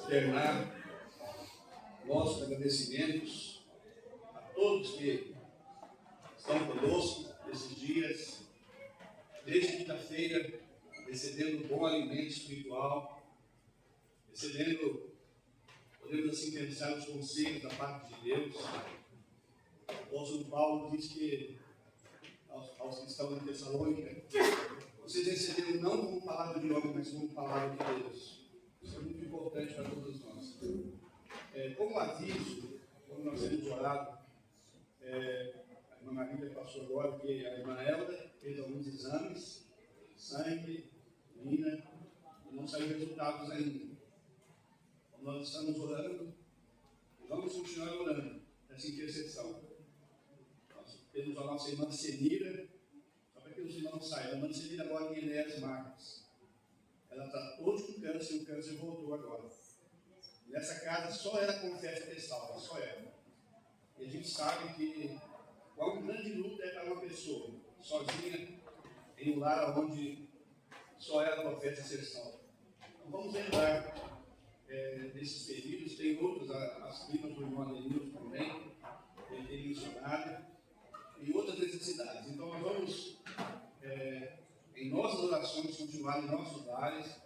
externar nossos agradecimentos a todos que estão conosco nesses dias, desde quinta-feira, recebendo bom alimento espiritual, recebendo, podemos assim pensar, os conselhos da parte de Deus. O apóstolo Paulo diz que aos que estão em Tessalônica, vocês receberam não como palavra de homem, mas como palavra de Deus. Isso é muito importante para todos nós. Como aviso, como nós temos orado, a irmã Marília passou agora que a irmã Elda fez alguns exames, sangue, urina, e não saiu resultados ainda. Nós estamos orando e vamos continuar orando nessa intercessão. Nós temos a nossa irmã Senira, só para que os irmãos saibam, a irmã Senira mora em Enéas Marques. Ela tratou de um câncer e o câncer voltou agora. Nessa casa só ela confessa ter salva, só ela. E a gente sabe que qual grande luta é para uma pessoa, sozinha, em um lar onde só ela confessa ser salva. Então vamos lembrar desses períodos, tem outros, as primas do irmão Adenilson também, ele tem mencionado, e outras necessidades. Então nós vamos, em nossas orações, continuar em nossos lares,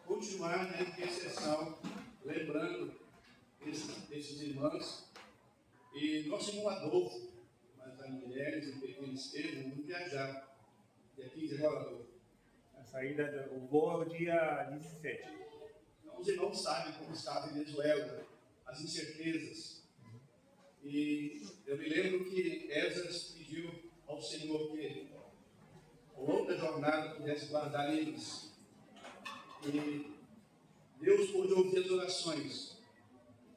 continuar na intercessão, lembrando esses irmãos. E nosso irmão Adolfo, mas as mulheres e o pequeno Estevam vão viajar. Dia 15 agora, Adolfo. A saída, o voo é o dia 17. Então, os irmãos sabem como está a Venezuela, as incertezas. E eu me lembro que Esdras pediu ao Senhor que, ao longo da jornada, pudesse guardar eles. E Deus pôde ouvir as orações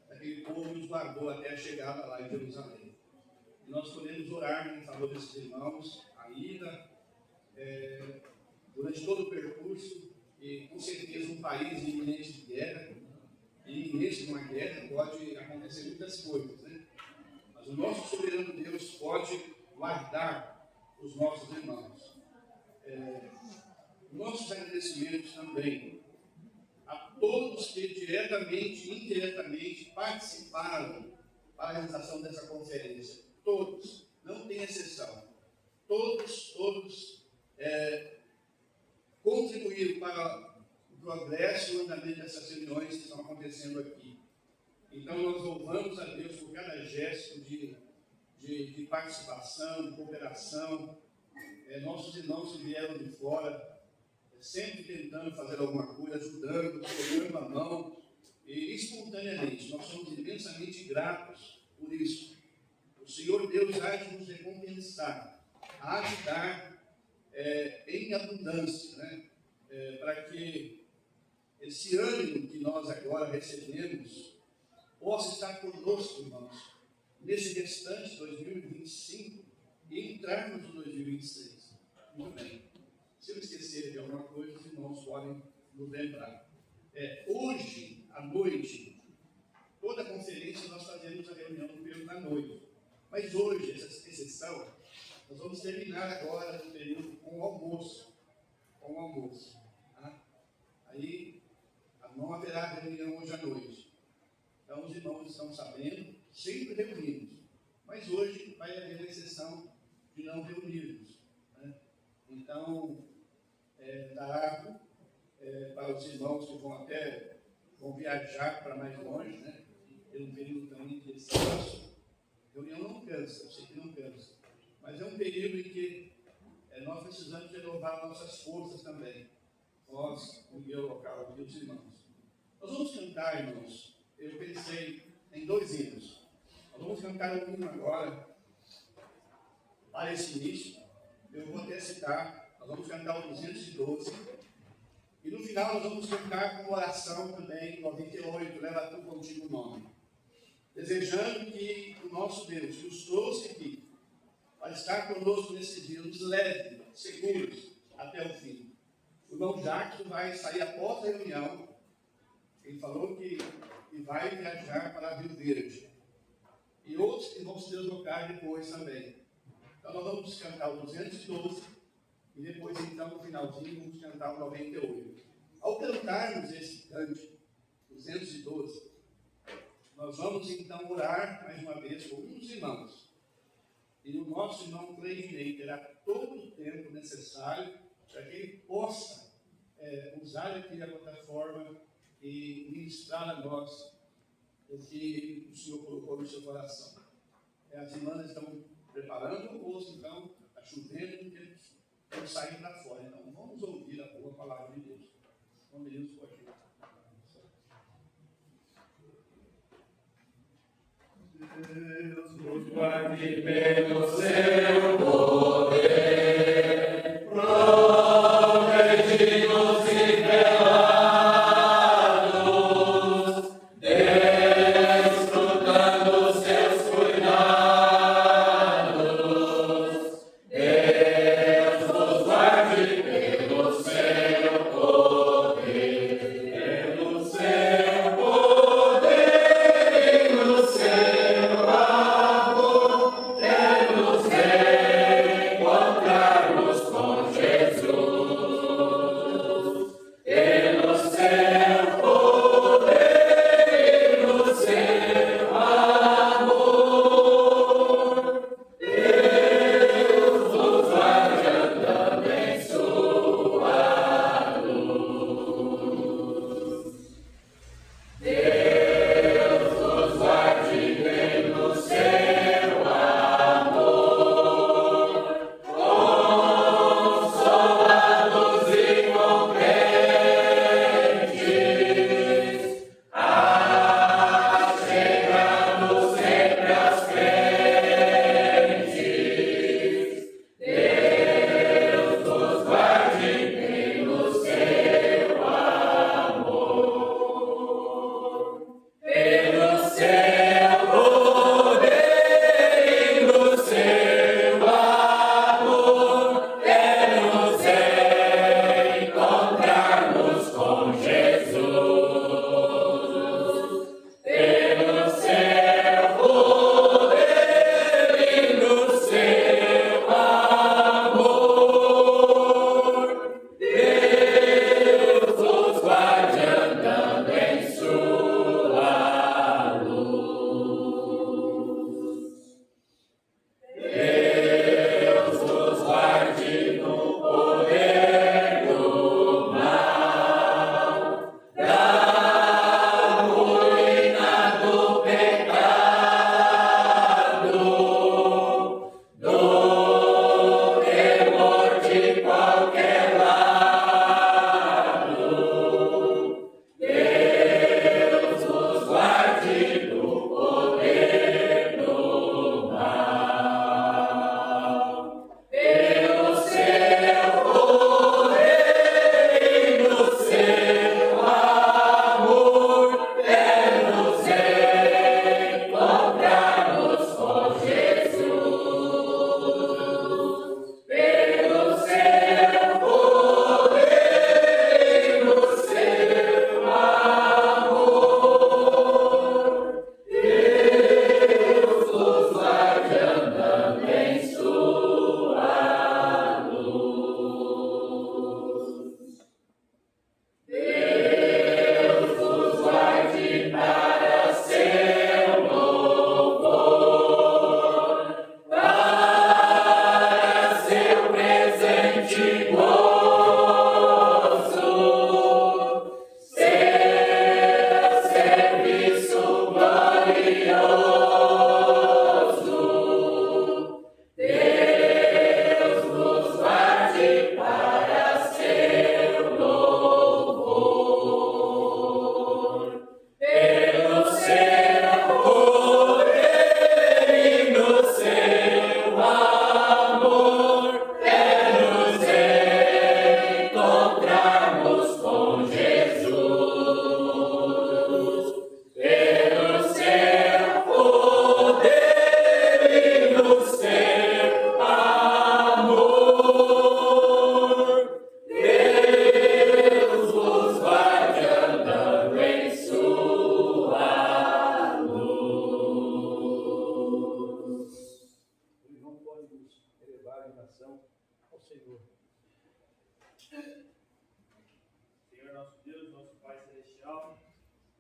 daquele povo e os guardou até a chegada lá em Jerusalém. E nós podemos orar em favor desses irmãos, a ida, durante todo o percurso, e com certeza um país iminente de guerra, e iminente de uma guerra pode acontecer muitas coisas, né? Mas o nosso soberano Deus pode guardar os nossos irmãos. Nossos agradecimentos também a todos que diretamente e indiretamente participaram para a realização dessa conferência. Todos, não tem exceção. Todos contribuíram para o progresso e o andamento dessas reuniões que estão acontecendo aqui. Então, nós louvamos a Deus por cada gesto de participação, de cooperação. Nossos irmãos que vieram de fora, sempre tentando fazer alguma coisa, ajudando, colocando a mão, e espontaneamente. Nós somos imensamente gratos por isso. O Senhor Deus há de nos recompensar, há de dar em abundância, né? Para que esse ânimo que nós agora recebemos possa estar conosco, irmãos, nesse restante de 2025 e entrarmos em 2026. Muito bem. Se eu esquecer de alguma coisa, os irmãos podem nos lembrar. Hoje, à noite, toda a conferência nós fazemos a reunião no período da noite. Mas hoje, essa exceção, nós vamos terminar agora no período com o almoço. Tá? Aí, não haverá reunião hoje à noite. Então, os irmãos estão sabendo, sempre reunidos. Mas hoje vai haver a exceção de não reunirmos. Né? Então, dará para os irmãos que vão viajar para mais longe, né? Ter um período também de descanso. Reunião não cansa, eu sei que não cansa. Mas é um período em que nós precisamos renovar nossas forças também. Nós, o meu local aqui, os irmãos. Nós vamos cantar, irmãos. Eu pensei em 2 hinos. Nós vamos cantar um hino agora, para esse início. Eu vou até citar. Nós vamos cantar o 212. E no final nós vamos cantar com oração também, 98, leva tu contigo o nome. Desejando que o nosso Deus, que nos trouxe aqui, para estar conosco nesse dia, nos leve seguros até o fim. O irmão Jacques vai sair após a reunião. Ele falou que vai viajar para Rio Verde. E outros que vão se deslocar depois também. Então nós vamos cantar o 212 e depois, então, no finalzinho, vamos cantar o 98. Ao cantarmos esse cântico, o 212. Nós vamos então orar mais uma vez por uns irmãos. E o nosso irmão Cleidinei terá todo o tempo necessário para que ele possa usar aqui a plataforma e ministrar a nós o que o Senhor colocou no seu coração. As irmãs estão preparando o rosto, então está chovendo, estamos saindo para fora. Então vamos ouvir a boa palavra de Deus. Vamos Deus pode ir. Deus nos guarde pelo seu poder, protege-nos e velados, desfrutando seus cuidados. Deus nos guarde pelo seu poder, pelo seu poder e no seu amor, pelo seu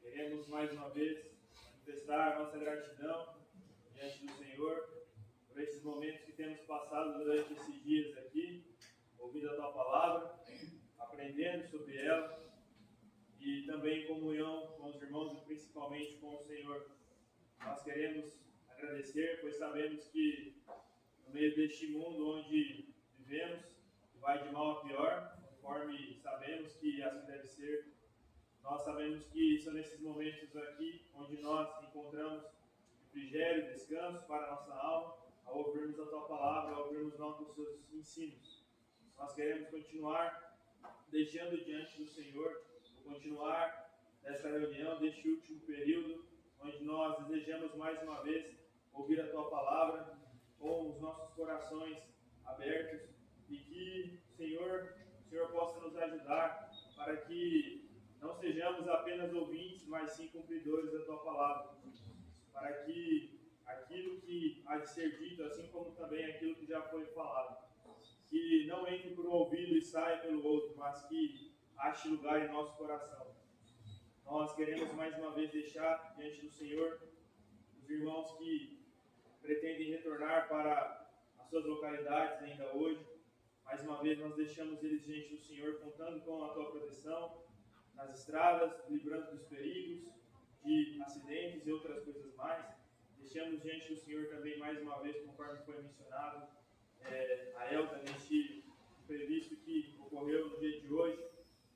Queremos mais uma vez manifestar a nossa gratidão diante do Senhor por esses momentos que temos passado durante esses dias aqui, ouvindo a Tua palavra, aprendendo sobre ela e também em comunhão com os irmãos e principalmente com o Senhor. Nós queremos agradecer, pois sabemos que no meio deste mundo onde vivemos, vai de mal a pior, conforme sabemos que assim deve ser. Nós sabemos que são nesses momentos aqui onde nós encontramos refrigério, descanso para a nossa alma, ao ouvirmos a Tua palavra, ao ouvirmos nossos seus ensinos. Nós queremos continuar deixando diante do Senhor, continuar nessa reunião, deste último período, onde nós desejamos mais uma vez ouvir a Tua palavra com os nossos corações abertos e que o Senhor possa nos ajudar para que não sejamos apenas ouvintes, mas sim cumpridores da Tua palavra, para que aquilo que há de ser dito, assim como também aquilo que já foi falado, que não entre por um ouvido e saia pelo outro, mas que ache lugar em nosso coração. Nós queremos mais uma vez deixar diante do Senhor os irmãos que pretendem retornar para as suas localidades ainda hoje. Mais uma vez nós deixamos eles diante do Senhor, contando com a Tua proteção nas estradas, livrando dos perigos, de acidentes e outras coisas mais. Deixamos diante do Senhor também mais uma vez, conforme foi mencionado, a Elta neste imprevisto que ocorreu no dia de hoje,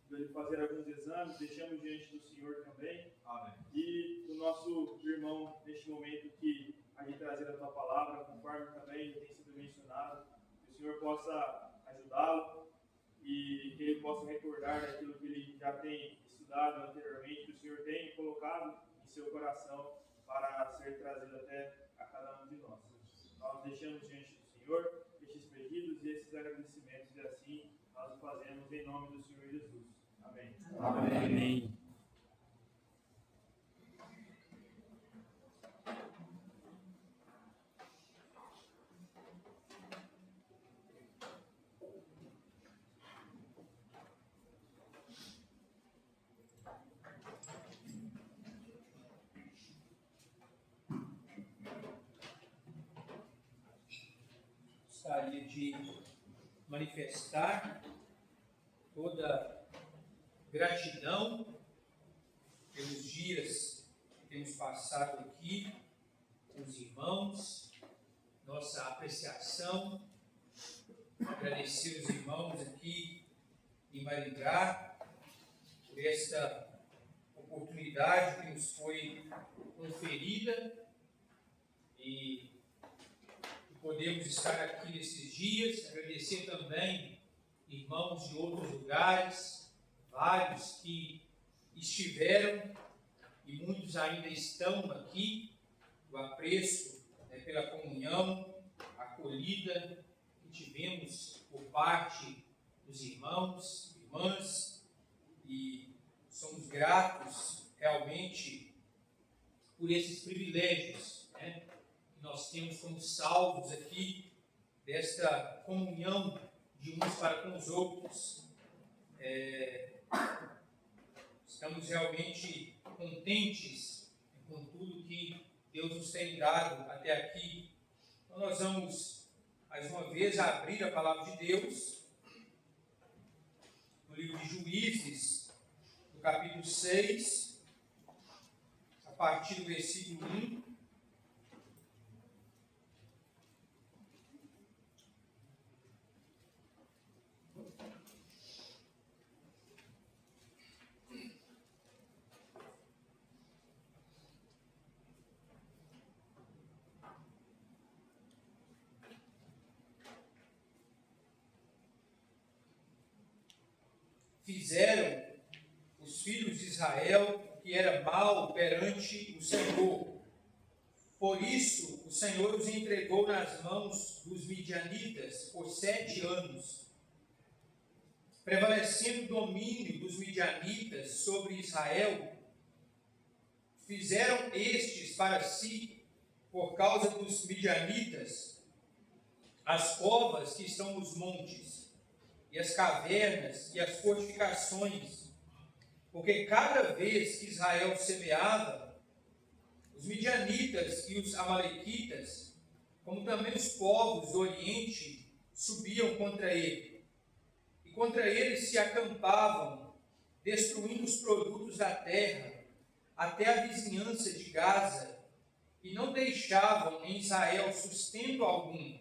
de fazer alguns exames, deixamos diante do Senhor também. Amém. E o nosso irmão, neste momento que há de trazer a Tua palavra, conforme também tem sido mencionado, que o Senhor possa ajudá-lo e que ele possa recordar daquilo que ele já tem estudado anteriormente, que o Senhor tem colocado em seu coração para ser trazido até a cada um de nós. Nós deixamos diante do Senhor estes pedidos e esses agradecimentos, e assim nós o fazemos em nome do Senhor Jesus. Amém. Amém. Gostaria de manifestar toda gratidão pelos dias que temos passado aqui com os irmãos, nossa apreciação, agradecer os irmãos aqui em Maringá por esta oportunidade que nos foi conferida e podemos estar aqui nesses dias. Agradecer também irmãos de outros lugares, vários que estiveram e muitos ainda estão aqui, o apreço pela comunhão, a acolhida que tivemos por parte dos irmãos, irmãs, e somos gratos realmente por esses privilégios, que nós temos como salvos aqui desta comunhão de uns para com os outros. Estamos realmente contentes com tudo que Deus nos tem dado até aqui. Então nós vamos mais uma vez abrir a palavra de Deus no livro de Juízes, no capítulo 6, a partir do versículo 1. Fizeram os filhos de Israel o que era mal perante o Senhor. Por isso, o Senhor os entregou nas mãos dos midianitas por 7 anos. Prevalecendo o domínio dos midianitas sobre Israel, fizeram estes para si, por causa dos midianitas, as covas que estão nos montes, e as cavernas e as fortificações, porque cada vez que Israel semeava, os midianitas e os amalequitas, como também os povos do Oriente, subiam contra ele. E contra ele se acampavam, destruindo os produtos da terra, até a vizinhança de Gaza, e não deixavam em Israel sustento algum,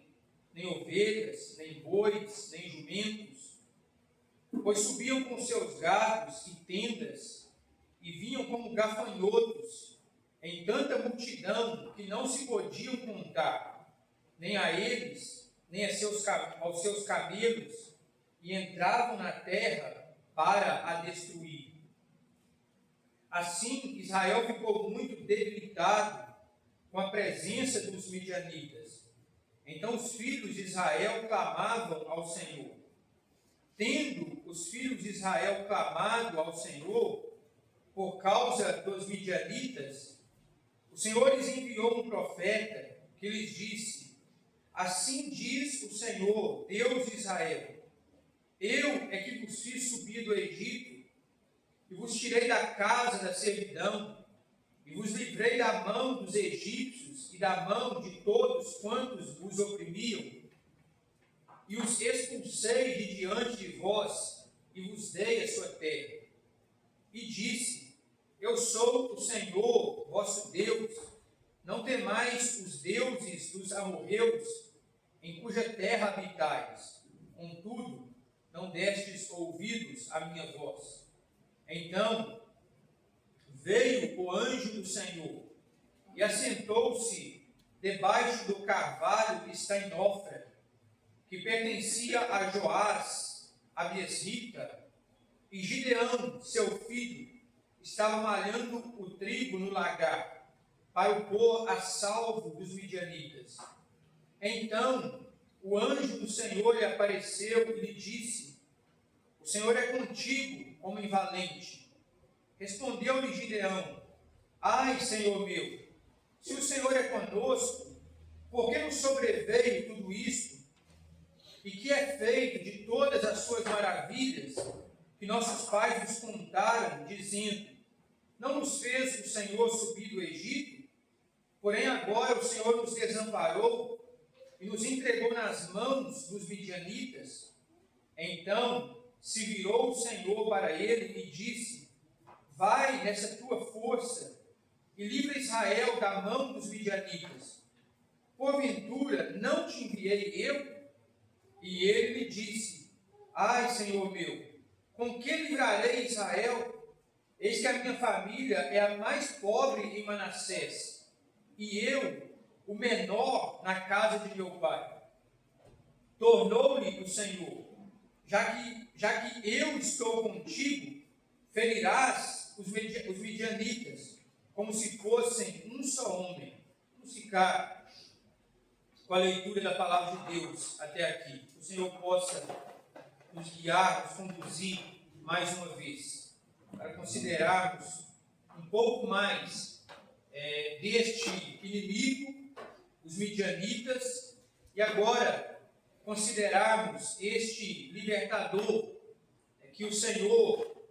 nem ovelhas, nem bois, nem jumentos, pois subiam com seus gados e tendas, e vinham como gafanhotos, em tanta multidão que não se podiam contar, nem a eles, nem aos seus camelos, e entravam na terra para a destruir. Assim, Israel ficou muito debilitado com a presença dos midianitas. Então os filhos de Israel clamavam ao Senhor. Tendo os filhos de Israel clamado ao Senhor por causa dos midianitas, o Senhor lhes enviou um profeta que lhes disse: assim diz o Senhor, Deus de Israel: eu é que vos fiz subir do Egito, e vos tirei da casa da servidão, e vos livrei da mão dos egípcios e da mão de todos quantos vos oprimiam, e os expulsei de diante de vós, e vos dei a sua terra. E disse: eu sou o Senhor, vosso Deus, não temais os deuses dos amorreus, em cuja terra habitais. Contudo, não destes ouvidos à minha voz. Então veio o anjo do Senhor e assentou-se debaixo do carvalho que está em Ofra, que pertencia a Joás, a Biesrita, e Gideão, seu filho, estava malhando o trigo no lagar, para o pôr a salvo dos midianitas. Então o anjo do Senhor lhe apareceu e lhe disse: o Senhor é contigo, homem valente. Respondeu-lhe Gideão: ai, Senhor meu, se o Senhor é conosco, por que nos sobreveio tudo isto? E que é feito de todas as suas maravilhas que nossos pais nos contaram, dizendo: não nos fez o Senhor subir do Egito? Porém agora o Senhor nos desamparou e nos entregou nas mãos dos midianitas. Então se virou o Senhor para ele e disse: vai nessa tua força e livra Israel da mão dos midianitas. Porventura não te enviei eu? E ele lhe disse: ai, Senhor meu, com que livrarei Israel? Eis que a minha família é a mais pobre em Manassés, e eu, o menor na casa de meu pai. Tornou-lhe o Senhor: já que eu estou contigo, ferirás os midianitas, como se fossem um só homem. Vamos ficar com a leitura da palavra de Deus até aqui. Que o Senhor possa nos guiar, nos conduzir mais uma vez, para considerarmos um pouco mais deste inimigo, os midianitas, e agora considerarmos este libertador que o Senhor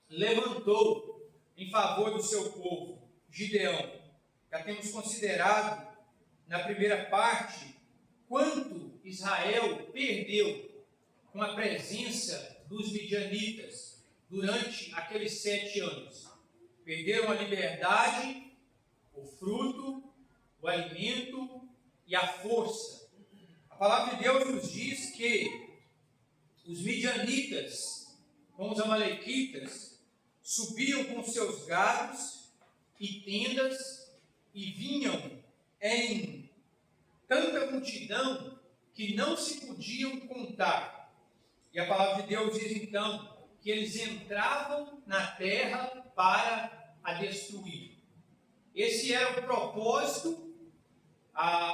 levantou em favor do seu povo, Gideão. Já temos considerado na primeira parte quanto Israel perdeu com a presença dos midianitas durante aqueles 7 anos. Perderam a liberdade, o fruto, o alimento e a força. A palavra de Deus nos diz que os midianitas, com os amalequitas, subiam com seus gados e tendas e vinham em tanta multidão que não se podiam contar. E a palavra de Deus diz então que eles entravam na terra para a destruir. Esse era o propósito,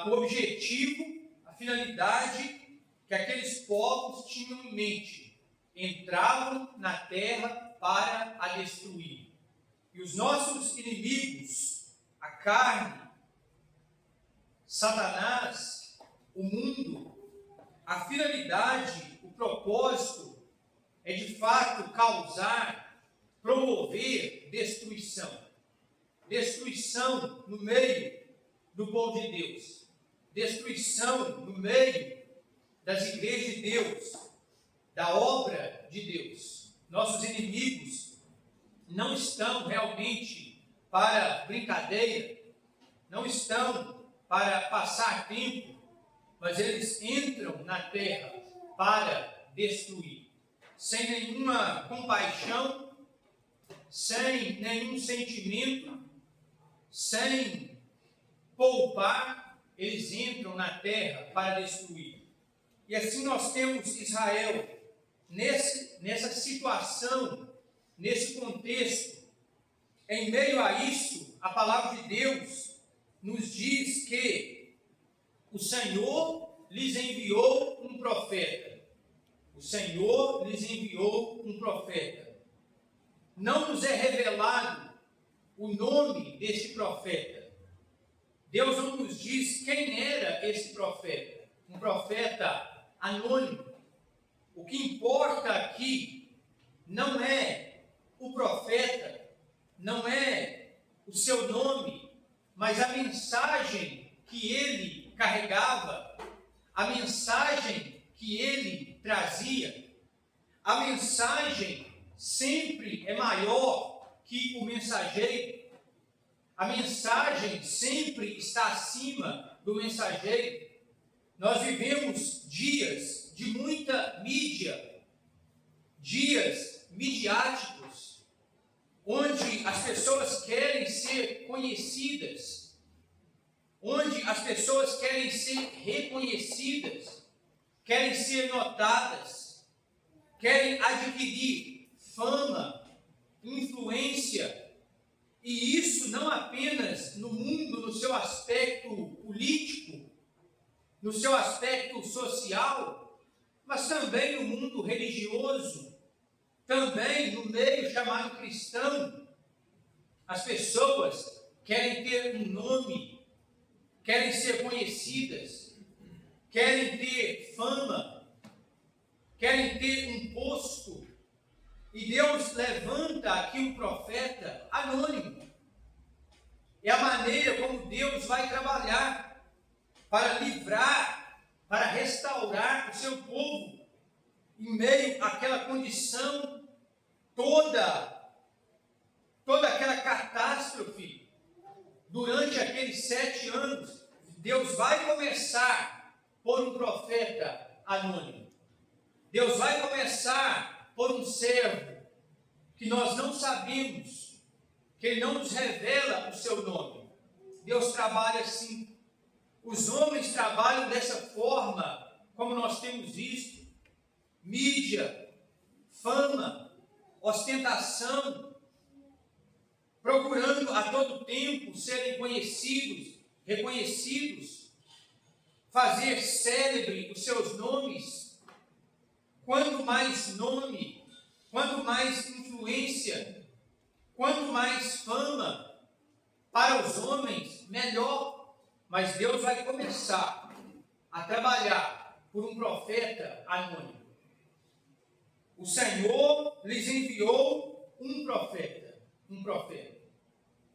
o objetivo, a finalidade que aqueles povos tinham em mente. Entravam na terra para a destruir. E os nossos inimigos, a carne, Satanás, o mundo, a finalidade, o propósito é de fato causar promover destruição. Destruição no meio do povo de Deus. Destruição no meio das igrejas de Deus, da obra de Deus. Nossos inimigos não estão realmente para brincadeira, não estão para passar tempo, mas eles entram na terra para destruir, sem nenhuma compaixão, sem nenhum sentimento, sem poupar, eles entram na terra para destruir. E assim nós temos Israel nessa situação, nesse contexto. Em meio a isso, a palavra de Deus nos diz que o Senhor lhes enviou um profeta. O Senhor lhes enviou um profeta. Não nos é revelado o nome deste profeta. Deus não nos diz quem era esse profeta. Um profeta anônimo. O que importa aqui não é o profeta, não é o seu nome, mas a mensagem que ele carregava, a mensagem que ele trazia. A mensagem sempre é maior que o mensageiro. A mensagem sempre está acima do mensageiro. Nós vivemos dias de muita mídia, dias midiáticos, onde as pessoas querem ser conhecidas, onde as pessoas querem ser reconhecidas, querem ser notadas, querem adquirir fama, influência, e isso não apenas no mundo, no seu aspecto político, no seu aspecto social, mas também no mundo religioso, também no meio chamado cristão. As pessoas querem ter um nome, querem ser conhecidas, querem ter fama, querem ter um posto. E Deus levanta aqui um profeta anônimo. É a maneira como Deus vai trabalhar para livrar, para restaurar o seu povo em meio àquela condição, toda aquela catástrofe. Durante aqueles 7 anos, Deus vai começar por um profeta anônimo. Deus vai começar por um servo que nós não sabemos, que ele não nos revela o seu nome. Deus trabalha assim. Os homens trabalham dessa forma, como nós temos visto: mídia, fama, ostentação, procurando a todo tempo serem conhecidos, reconhecidos, fazer célebre os seus nomes. Quanto mais nome, quanto mais influência, quanto mais fama para os homens, melhor. Mas Deus vai começar a trabalhar por um profeta anônimo. O Senhor lhes enviou um profeta.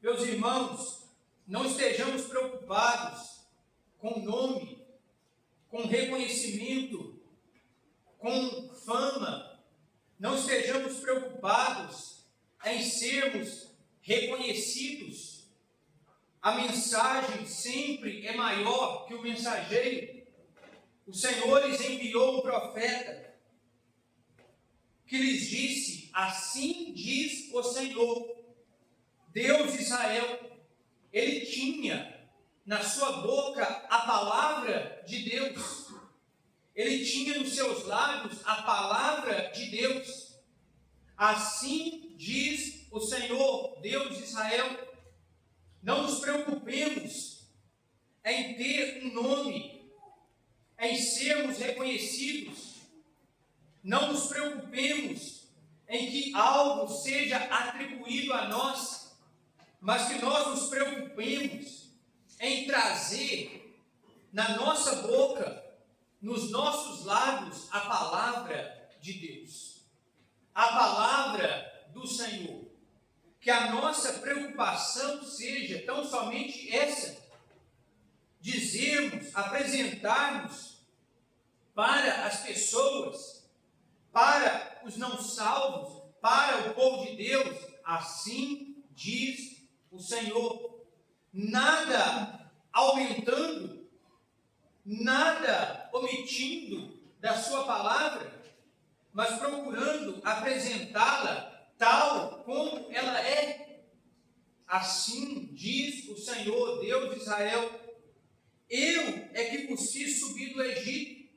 Meus irmãos, não estejamos preocupados com nome, com reconhecimento, com fama. Não estejamos preocupados em sermos reconhecidos. A mensagem sempre é maior que o mensageiro. O Senhor lhes enviou um profeta que lhes disse: assim diz o Senhor, Deus de Israel. Ele tinha na sua boca a palavra de Deus. Ele tinha nos seus lábios a palavra de Deus. Assim diz o Senhor, Deus de Israel. Não nos preocupemos em ter um nome, em sermos reconhecidos. Não nos preocupemos em que algo seja atribuído a nós, mas que nós nos preocupemos em trazer na nossa boca, nos nossos lábios, a palavra de Deus. A palavra do Senhor. Que a nossa preocupação seja tão somente essa: dizermos, apresentarmos para as pessoas, para os não salvos, para o povo de Deus, assim diz o Senhor. Nada aumentando, nada omitindo da sua palavra, mas procurando apresentá-la tal como ela é. Assim diz o Senhor, Deus de Israel: eu é que vos fiz subir do Egito,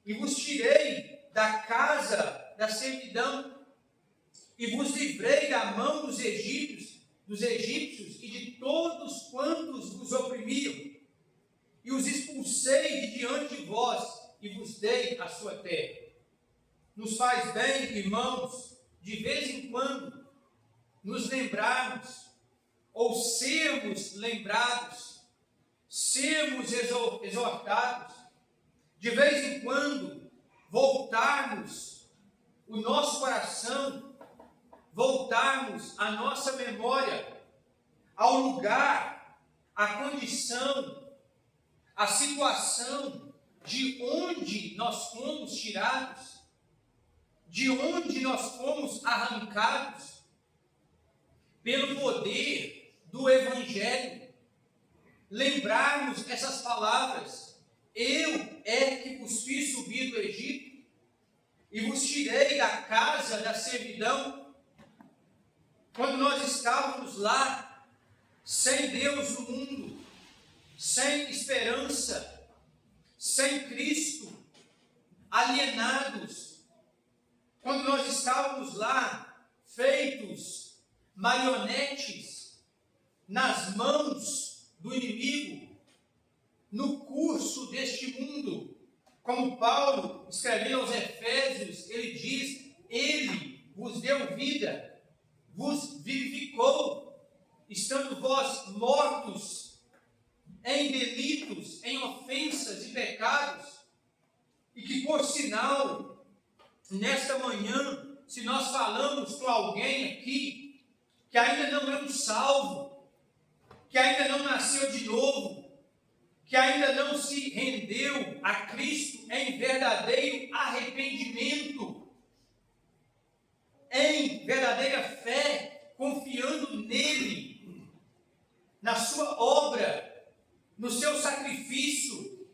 e vos tirei da casa da servidão, e vos livrei da mão dos egípcios e de todos quantos vos oprimiam, e os expulsei de diante de vós, e vos dei a sua terra. Nos faz bem, irmãos, de vez em quando, nos lembrarmos, ou sermos lembrados, sermos exortados, de vez em quando, voltarmos o nosso coração, voltarmos a nossa memória ao lugar, à condição, à situação de onde nós fomos tirados, de onde nós fomos arrancados pelo poder do Evangelho. Lembrarmos essas palavras: eu é que vos fiz subir do Egito e vos tirei da casa da servidão. Quando nós estávamos lá, sem Deus no mundo, sem esperança, sem Cristo, alienados, quando nós estávamos lá, feitos marionetes nas mãos do inimigo, no curso deste mundo, como Paulo, escrevendo aos Efésios, ele diz: ele vos deu vida, vos vivificou, estando vós mortos em delitos, em ofensas e pecados, e que, por sinal, nesta manhã, se nós falamos com alguém aqui que ainda não é um salvo, que ainda não nasceu de novo, que ainda não se rendeu a Cristo em verdadeiro arrependimento, em verdadeira fé, confiando nele, na sua obra, no seu sacrifício,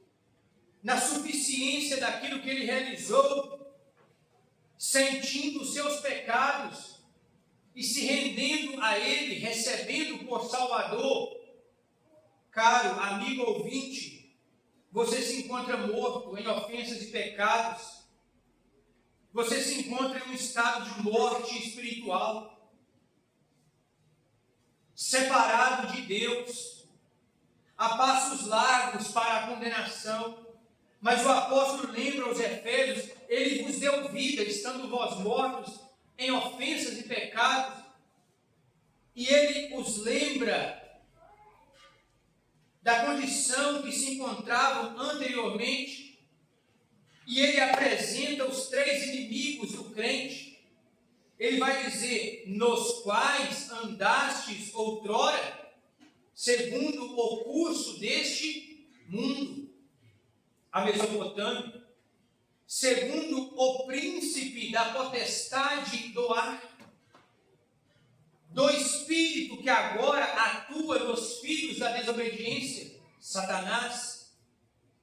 na suficiência daquilo que ele realizou, sentindo os seus pecados e se rendendo a ele, recebendo por Salvador, caro amigo ouvinte, você se encontra morto em ofensas e pecados, você se encontra em um estado de morte espiritual, separado de Deus, a passos largos para a condenação. Mas o apóstolo lembra aos Efésios: ele vos deu vida, estando vós mortos em ofensas e pecados, e ele os lembra da condição que se encontravam anteriormente, e ele apresenta os três inimigos do crente. Ele vai dizer: nos quais andastes outrora, segundo o curso deste mundo, a Mesopotâmia, segundo o príncipe da potestade do ar, do espírito que agora atua nos filhos da desobediência, Satanás,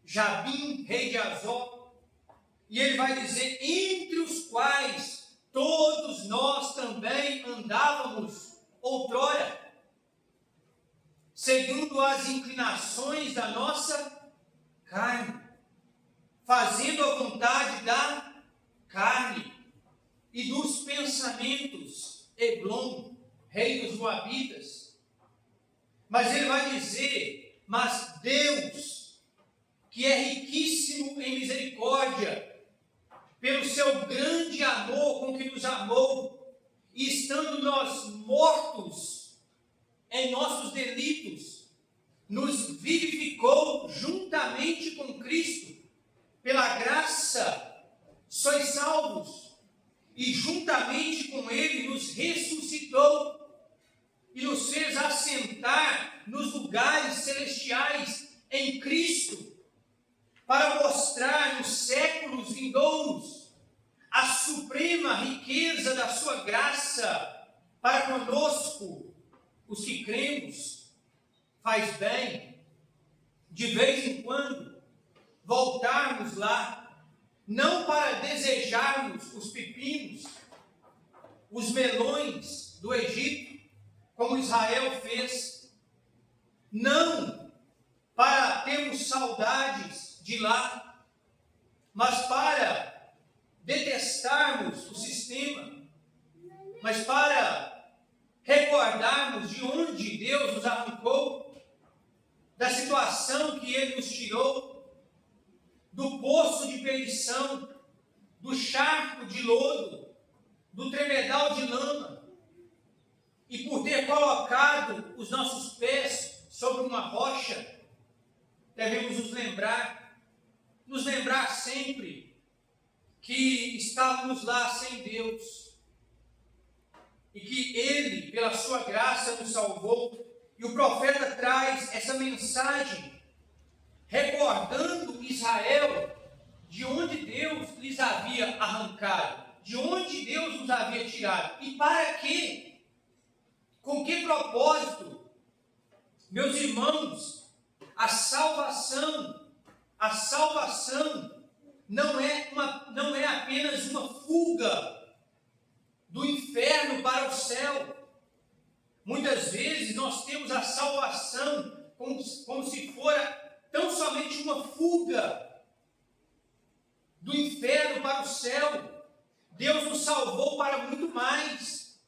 Jabim, rei de Azor. E ele vai dizer: entre os quais todos nós também andávamos outrora, segundo as inclinações da nossa carne, fazendo a vontade da carne e dos pensamentos. Eglon, rei dos Moabitas. Mas ele vai dizer: mas Deus, que é riquíssimo em misericórdia, pelo seu grande amor com que nos amou, e estando nós mortos em nossos delitos, nos vivificou juntamente com Cristo. Pela graça sois salvos, e juntamente com ele nos ressuscitou e nos fez assentar nos lugares celestiais em Cristo, para mostrar nos séculos vindouros a suprema riqueza da sua graça para conosco, os que cremos. Faz bem, de vez em quando, voltarmos lá, não para desejarmos os pepinos, os melões do Egito, como Israel fez, não para termos saudades de lá, mas para detestarmos o sistema, mas para recordarmos de onde Deus nos arrancou, da situação que Ele nos tirou, do poço de perdição, do charco de lodo, do tremedal de lama, e por ter colocado os nossos pés sobre uma rocha, devemos nos lembrar sempre que estávamos lá sem Deus, e que Ele, pela sua graça, nos salvou. E o profeta traz essa mensagem, recordando Israel de onde Deus lhes havia arrancado, de onde Deus nos havia tirado. E para quê? Com que propósito? Meus irmãos, a salvação não é apenas uma fuga do inferno para o céu. Muitas vezes nós temos a salvação como se fora tão somente uma fuga do inferno para o céu. Deus nos salvou para muito mais.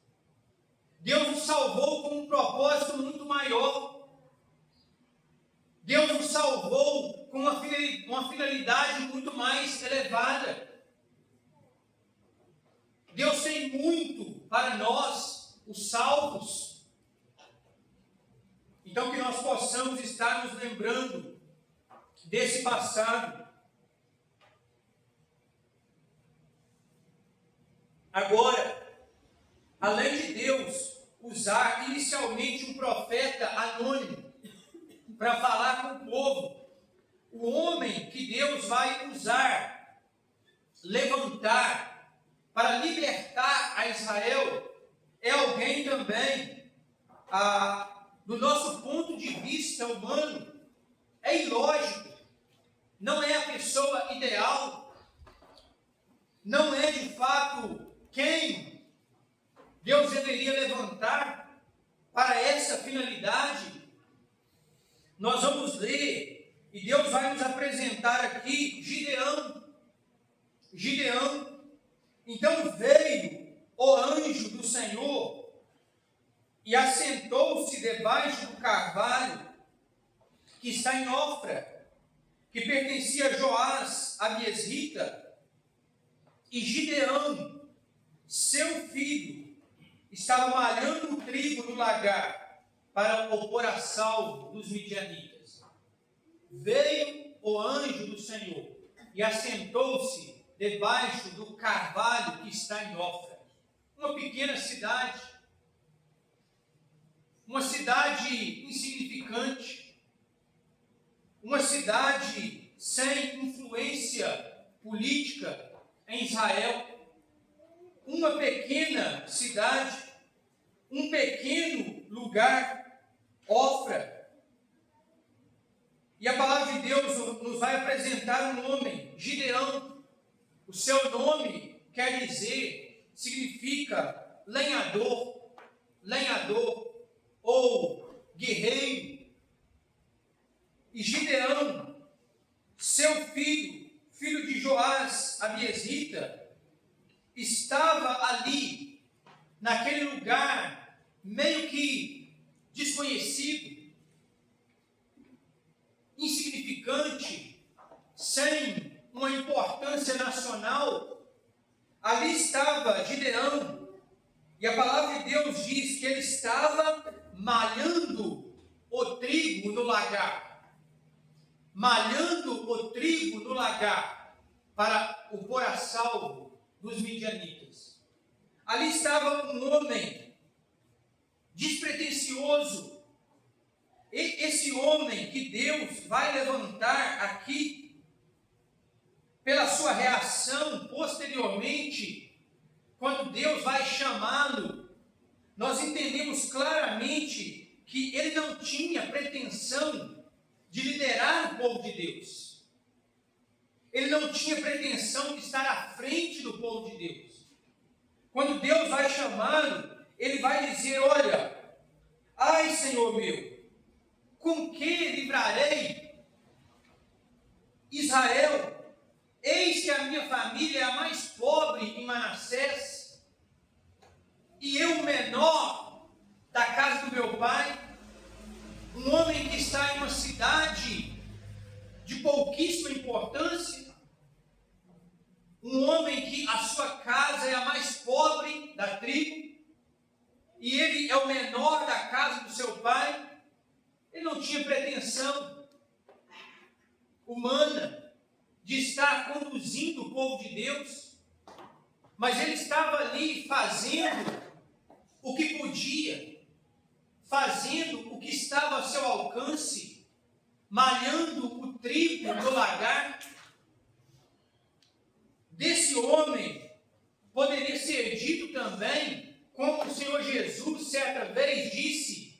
Deus nos salvou com um propósito muito maior. Deus nos salvou com uma finalidade muito mais elevada. Deus tem muito para nós, os salvos. Então, que nós possamos estar nos lembrando desse passado. Agora, além de Deus usar inicialmente um profeta anônimo para falar com o povo, o homem que Deus vai usar, levantar para libertar a Israel, é alguém também, do nosso ponto de vista humano, é ilógico, não é a pessoa ideal, não é de fato quem Deus deveria levantar para essa finalidade. Nós vamos ler, e Deus vai nos apresentar aqui Gideão. Então veio o anjo do Senhor e assentou-se debaixo do carvalho que está em Ofra, que pertencia a Joás, a Biesrita, e Gideão, seu filho, estava malhando o trigo no lagar para o pôr a salvo dos midianitas. Veio o anjo do Senhor e assentou-se debaixo do carvalho que está em Ofra, uma pequena cidade, uma cidade insignificante, uma cidade sem influência política em Israel, uma pequena cidade, um pequeno lugar, Ofra. E a palavra de Deus nos vai apresentar um homem, Gideão. O seu nome quer dizer, significa lenhador ou guerreiro. E Gideão, seu filho de Joás, a Biesrita, estava ali, naquele lugar meio que desconhecido, insignificante, sem uma importância nacional. Ali estava Gideão, e a palavra de Deus diz que ele estava malhando o trigo no lagar. Malhando o trigo no lagar para o pôr a salvo dos midianitas. ali estava um homem despretensioso. Esse homem que Deus vai levantar aqui, pela sua reação posteriormente, quando Deus vai chamá-lo, nós entendemos claramente que ele não tinha pretensão de liderar o povo de Deus. Ele não tinha pretensão de estar à frente do povo de Deus. Quando Deus vai chamá-lo, ele vai dizer: olha, ai Senhor meu, com que livrarei Israel? Eis que a minha família é a mais pobre em Manassés, e eu o menor da casa do meu pai, um homem que está em uma cidade de pouquíssima importância, um homem que a sua casa é a mais pobre da tribo, e ele é o menor da casa do seu pai. Ele não tinha pretensão humana de estar conduzindo o povo de Deus, mas ele estava ali fazendo o que podia, fazendo o que estava ao seu alcance, malhando o trigo no lagar. Desse homem poderia ser dito também, como o Senhor Jesus certa vez disse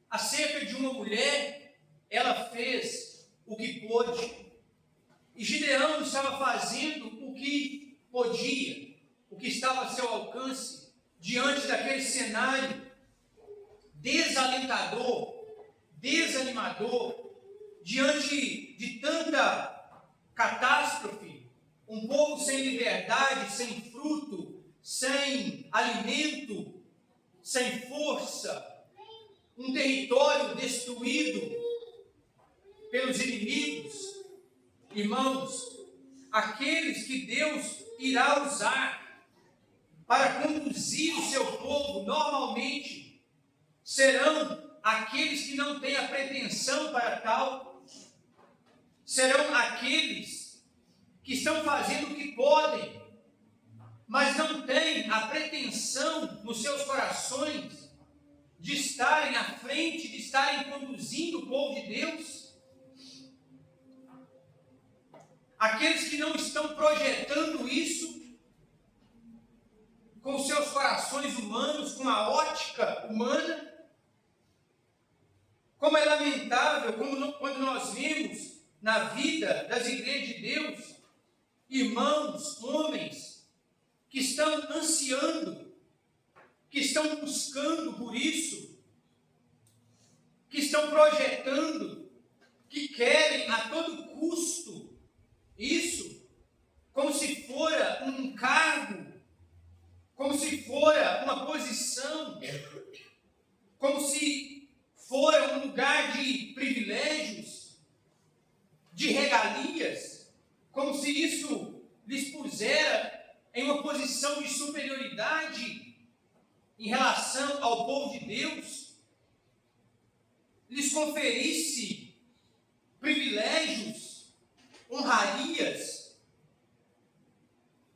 acerca de uma mulher: ela fez o que pôde. E Gideão estava fazendo o que podia, o que estava a seu alcance, diante daquele cenário desalentador, desanimador, diante de tanta catástrofe, um povo sem liberdade, sem fruto, sem alimento, sem força, um território destruído pelos inimigos. Irmãos, aqueles que Deus irá usar para conduzir o seu povo, normalmente, serão aqueles que não têm a pretensão para tal, serão aqueles que estão fazendo o que podem, mas não têm a pretensão nos seus corações de estarem à frente, de estarem conduzindo o povo de Deus. Aqueles que não estão projetando isso com seus corações humanos, com a ótica humana. Como é lamentável quando nós vemos na vida das igrejas de Deus, irmãos, homens, que estão ansiando, que estão buscando por isso, que estão projetando, que querem a todo custo isso, como se fora um cargo, como se fora uma posição, como se fora um lugar de privilégios, de regalias, como se isso lhes pusera em uma posição de superioridade em relação ao povo de Deus, lhes conferisse privilégios, honrarias.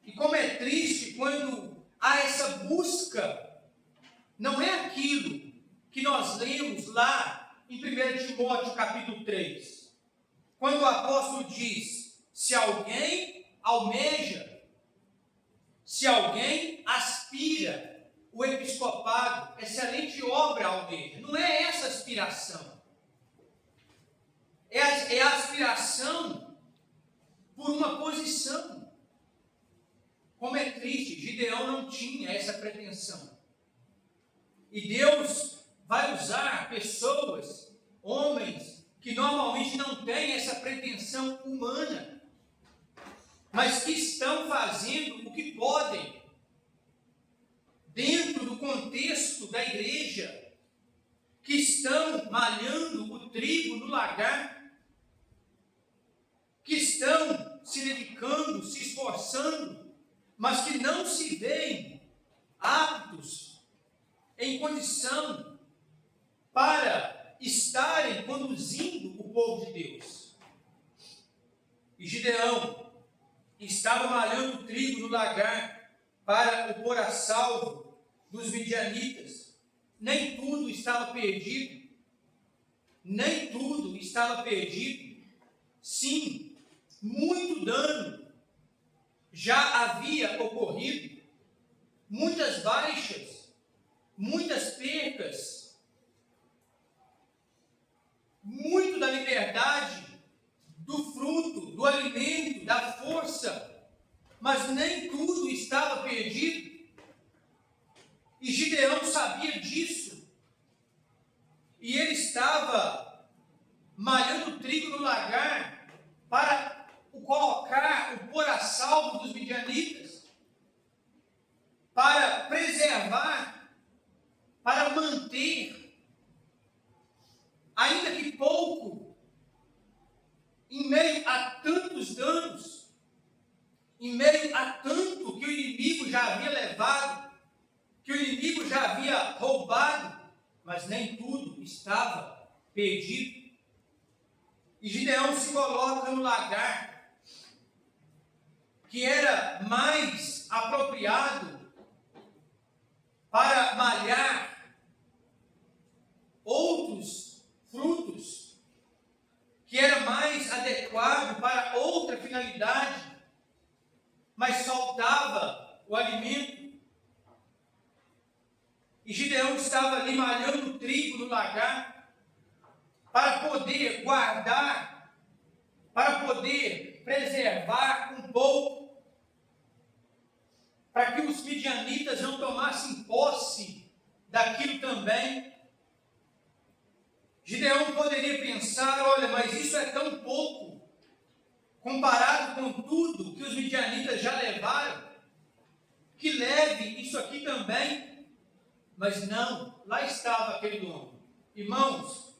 E como é triste quando há essa busca, não é aquilo que nós lemos lá em 1 Timóteo capítulo 3, quando o apóstolo diz: se alguém almeja, se alguém aspira o episcopado, excelente obra almeja. Não é essa aspiração. É a aspiração por uma posição. Como é triste, Gideão não tinha essa pretensão. E Deus vai usar pessoas, homens, que normalmente não têm essa pretensão humana, mas que estão fazendo o que podem, dentro do contexto da igreja, que estão malhando o trigo no lagar, que estão se dedicando, se esforçando, mas que não se veem aptos, em condição, para estarem conduzindo o povo de Deus. E Gideão estava malhando o trigo no lagar, para o pôr a salvo dos midianitas. Nem tudo estava perdido. Nem tudo estava perdido. Sim, muito dano já havia ocorrido, muitas baixas, muitas percas, muito da liberdade, do fruto, do alimento, da força, mas nem tudo estava perdido. E Gideão sabia disso. E ele estava malhando trigo no lagar para o colocar, o pôr a salvo dos midianitas, para preservar, para manter, ainda que pouco, em meio a tantos danos, em meio a tanto que o inimigo já havia levado, que o inimigo já havia roubado, mas nem tudo estava perdido. E Gideão se coloca no lagar que era mais apropriado para malhar outros frutos, que era mais adequado para outra finalidade, mas faltava o alimento. E Gideão estava ali malhando trigo no lagar para poder guardar, para poder preservar um pouco, para que os midianitas não tomassem posse daquilo também. Gideão poderia pensar, olha, mas isso é tão pouco, comparado com tudo que os midianitas já levaram, que leve isso aqui também. Mas não, lá estava aquele dono. Irmãos,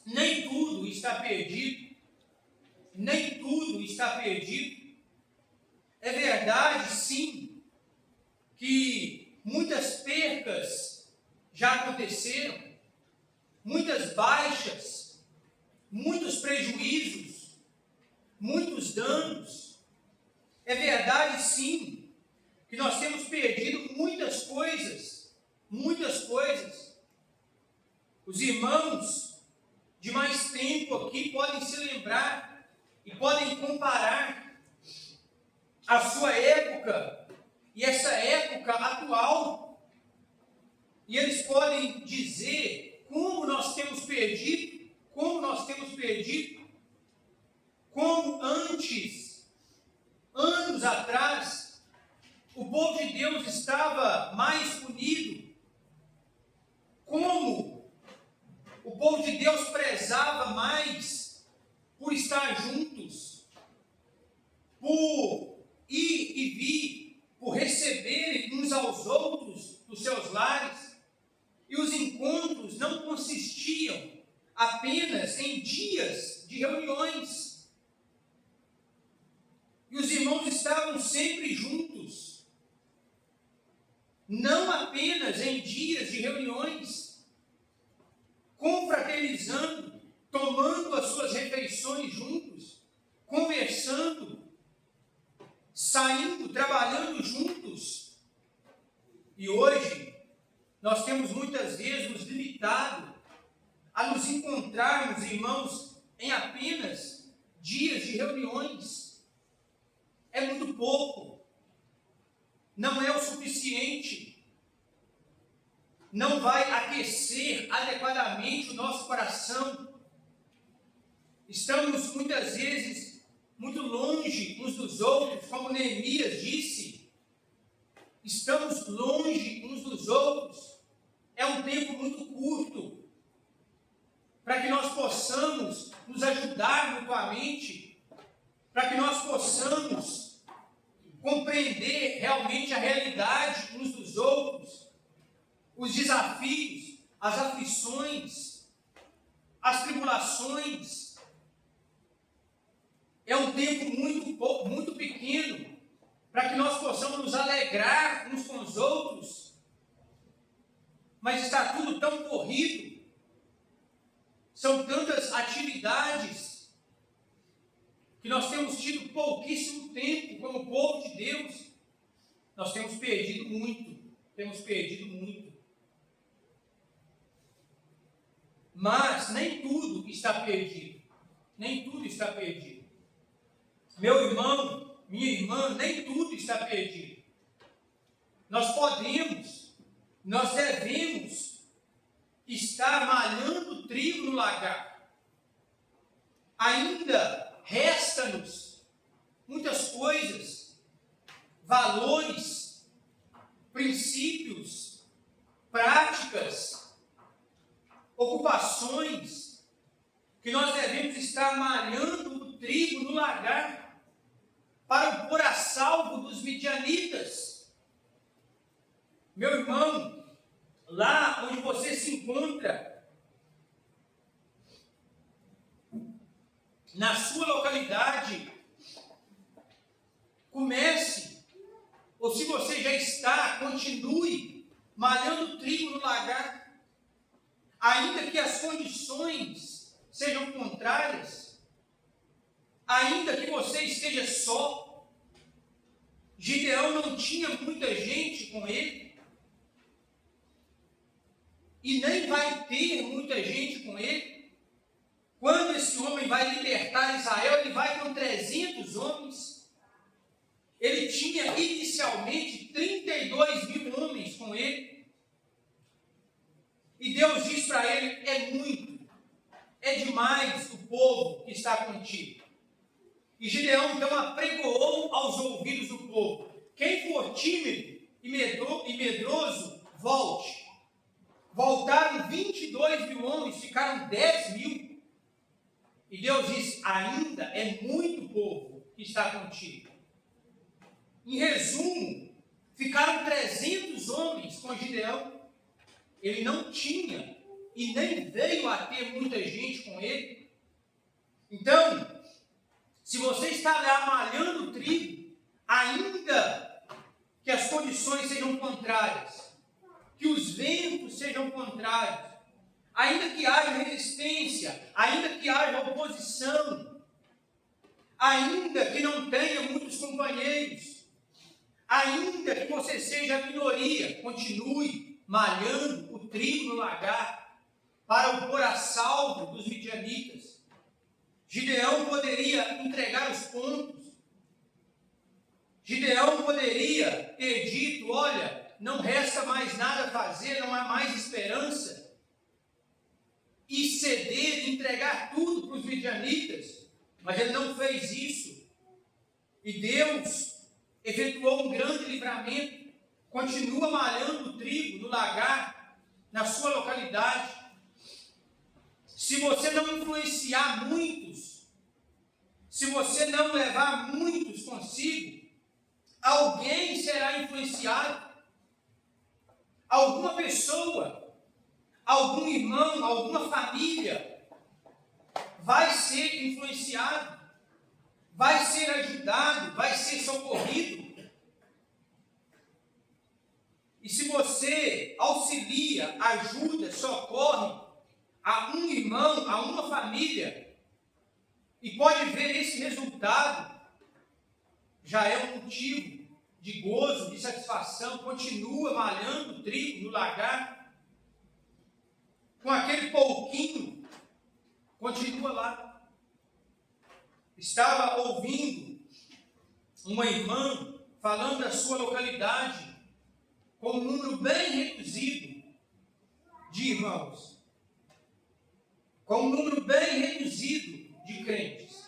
nem tudo está perdido, nem tudo está perdido. É verdade, sim, que muitas percas já aconteceram, muitas baixas, muitos prejuízos, muitos danos. É verdade, sim, que nós temos perdido muitas coisas. Muitas coisas. Os irmãos de mais tempo aqui podem se lembrar e podem comparar a sua época e essa época atual. E eles podem dizer como nós temos perdido, como antes, anos atrás, o povo de Deus estava mais unido, como o povo de Deus prezava mais por estar juntos, por ir e vir, por receberem uns aos outros dos seus lares. E os encontros não consistiam apenas em dias de reuniões. E os irmãos estavam sempre juntos, não apenas em dias de reuniões, confraternizando, tomando as suas refeições juntos, conversando, saindo, trabalhando juntos. E hoje, nós temos muitas vezes nos limitado a nos encontrarmos, irmãos, em apenas dias de reuniões. É muito pouco. Não é o suficiente. Não vai aquecer adequadamente o nosso coração. Estamos muitas vezes muito longe uns dos outros, como Neemias disse. Estamos longe uns dos outros. É um tempo muito curto para que nós possamos nos ajudar mutuamente, para que nós possamos compreender realmente a realidade uns dos outros, os desafios, as aflições, as tribulações. É um tempo muito pequeno para que nós possamos nos alegrar uns com os outros, mas está tudo tão corrido, são tantas atividades, que nós temos tido pouquíssimo tempo como povo de Deus Nós temos perdido muito. Mas nem tudo está perdido. Meu irmão, minha irmã, nem tudo está perdido. Nós devemos estar malhando trigo no lagar. Ainda resta-nos muitas coisas, valores, princípios, práticas, ocupações, que nós devemos estar malhando o trigo no lagar, para o pôr a salvo dos midianitas. Meu irmão, lá onde você se encontra, na sua localidade, comece, ou se você já está, continue malhando trigo no lagar, ainda que as condições sejam contrárias, ainda que você esteja só. Gideão não tinha muita gente com ele, e nem vai ter muita gente com ele. Quando esse homem vai libertar Israel, ele vai com 300 homens. Ele tinha inicialmente 32 mil homens com ele. E Deus diz para ele: é muito, é demais o povo que está contigo. E Gideão então apregoou aos ouvidos do povo: quem for tímido e medroso, volte. Voltaram 22 mil homens, ficaram 10 mil. E Deus diz: ainda é muito povo que está contigo. Em resumo, ficaram 300 homens com Gideão. Ele não tinha e nem veio a ter muita gente com ele. Então, se você está lá malhando o trigo, ainda que as condições sejam contrárias, que os ventos sejam contrários, ainda que haja resistência, ainda que haja oposição, ainda que não tenha muitos companheiros, ainda que você seja a minoria, continue malhando o trigo no lagar para o pôr a salvo dos midianitas. Gideão poderia entregar os pontos. Gideão poderia ter dito: olha, não resta mais nada a fazer, não há mais esperança, e ceder, entregar tudo para os midianitas. Mas ele não fez isso. E Deus efetuou um grande livramento. Continua malhando o trigo no lagar, na sua localidade. Se você não influenciar muitos, se você não levar muitos consigo, alguém será influenciado. Alguma pessoa, algum irmão, alguma família vai ser influenciado, vai ser ajudado, vai ser socorrido. E se você auxilia, ajuda, socorre a um irmão, a uma família, e pode ver esse resultado, já é um motivo de gozo, de satisfação. Continua malhando o trigo no lagar, com aquele pouquinho, continua lá. Estava ouvindo uma irmã falando da sua localidade, com um número bem reduzido de irmãos, com um número bem reduzido de crentes.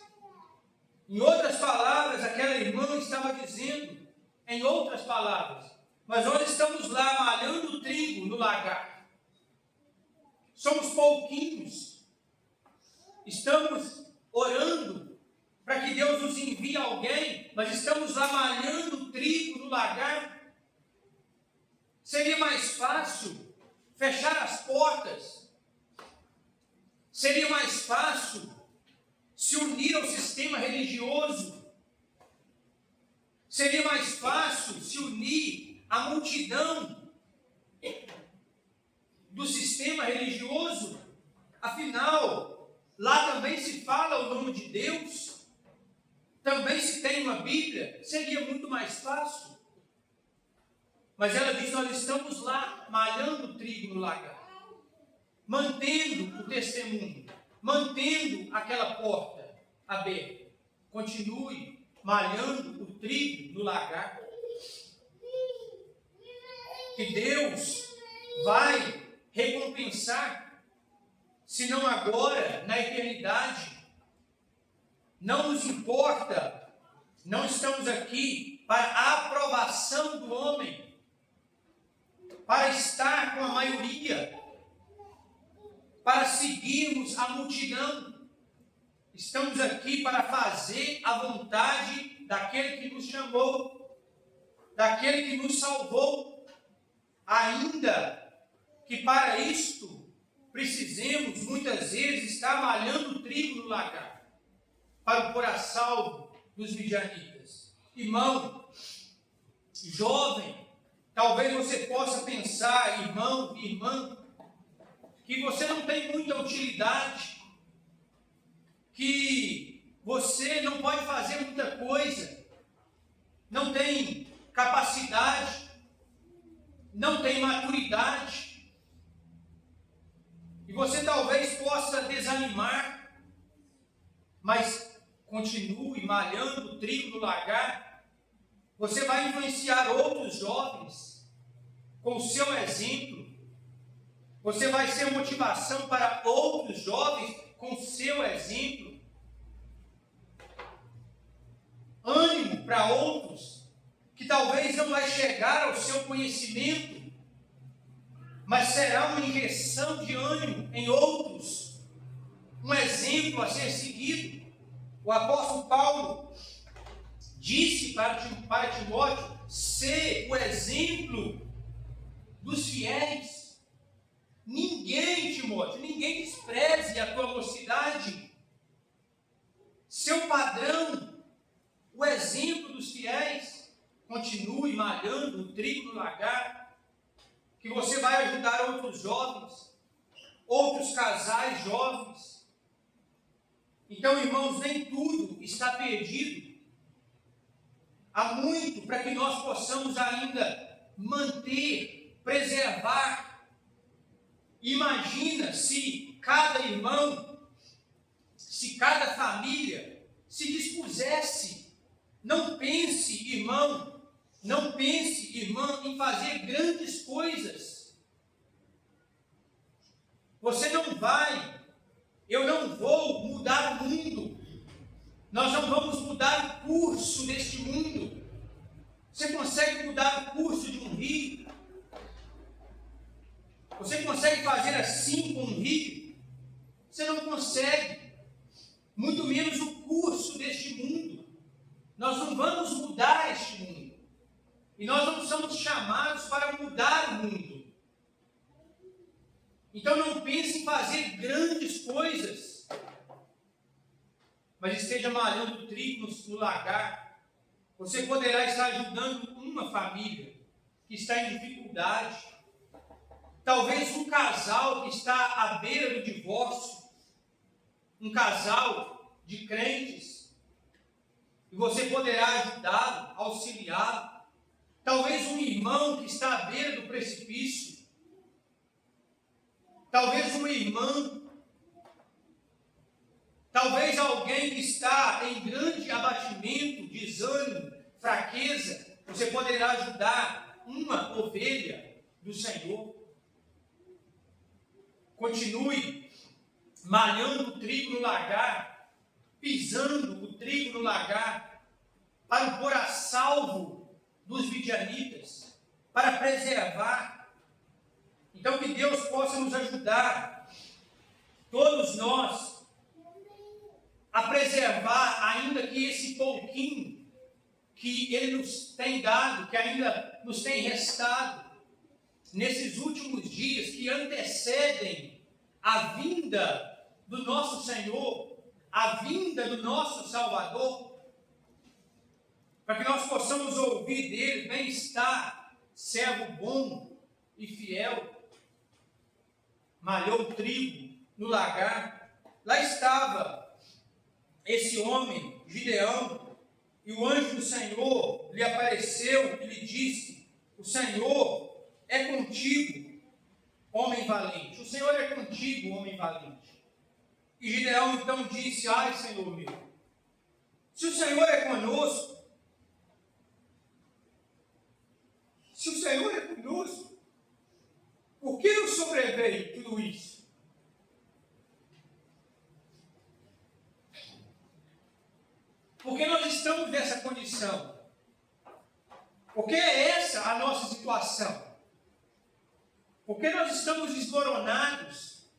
Em outras palavras, aquela irmã estava dizendo, em outras palavras: mas nós estamos lá malhando o trigo no lagar, somos pouquinhos, estamos orando para que Deus nos envie alguém, mas estamos lá malhando o trigo no lagar. Seria mais fácil fechar as portas, seria mais fácil se unir ao sistema religioso, seria mais fácil se unir à multidão do sistema religioso. Afinal, lá também se fala o nome de Deus, também se tem uma Bíblia, seria muito mais fácil. Mas ela diz: nós estamos lá malhando trigo no lagar, mantendo o testemunho, mantendo aquela porta aberta. Continue malhando o trigo no lagar, que Deus vai recompensar, se não agora, na eternidade. Não nos importa, não estamos aqui para a aprovação do homem, para estar com a maioria, para seguirmos a multidão. Estamos aqui para fazer a vontade daquele que nos chamou, daquele que nos salvou, ainda que para isto precisemos muitas vezes estar malhando o trigo no lagar, para pôr a salvo dos midianitas. Irmão, jovem, talvez você possa pensar, irmão e irmã, que você não tem muita utilidade, que você não pode fazer muita coisa, não tem capacidade, não tem maturidade, e você talvez possa desanimar, mas continue malhando o trigo no lagar. Você vai influenciar outros jovens com o seu exemplo. Você vai ser motivação para outros jovens com o seu exemplo. Ânimo para outros que talvez não vai chegar ao seu conhecimento, mas será uma injeção de ânimo em outros, um exemplo a ser seguido. O apóstolo Paulo disse para Timóteo: ser o exemplo dos fiéis. Ninguém, Timóteo, ninguém despreze a tua mocidade. Seu padrão, o exemplo dos fiéis. Continue malhando o trigo no lagar, que você vai ajudar outros jovens, outros casais jovens. Então, irmãos, nem tudo está perdido. Há muito para que nós possamos ainda manter, preservar. Imagina se cada irmão, se cada família se dispusesse. Não pense, irmão, não pense, irmã, em fazer grandes coisas. Você não vai, eu não vou mudar o mundo. Nós não vamos mudar o curso deste mundo. Você consegue mudar o curso de um rio? Você consegue fazer assim com um rio? Você não consegue. Muito menos o curso deste mundo. Nós não vamos mudar este mundo. E nós não somos chamados para mudar o mundo. Então não pense em fazer grandes coisas, mas esteja malhando trigo no lagar. Você poderá estar ajudando uma família que está em dificuldade. Talvez um casal que está à beira do divórcio, um casal de crentes, e você poderá ajudá-lo, auxiliá-lo. Talvez um irmão que está à beira do precipício, talvez uma irmã, talvez alguém que está em grande abatimento, desânimo, fraqueza. Você poderá ajudar uma ovelha do Senhor. Continue malhando o trigo no lagar, pisando o trigo no lagar, para pôr a salvo dos midianitas, para preservar. Então que Deus possa nos ajudar, todos nós, a preservar, ainda que esse pouquinho que Ele nos tem dado, que ainda nos tem restado, nesses últimos dias que antecedem a vinda do nosso Senhor, a vinda do nosso Salvador, para que nós possamos ouvir dele: bem está, servo bom e fiel, malhou o trigo no lagar. Lá estava esse homem, Gideão, e o anjo do Senhor lhe apareceu e lhe disse: o Senhor é contigo, homem valente. O Senhor é contigo, homem valente. E Gideão então disse: ai, Senhor meu, se o Senhor é conosco, por que nos sobreveio tudo isso? Porque nós estamos nessa condição. Porque é essa a nossa situação. Porque nós estamos desmoronados.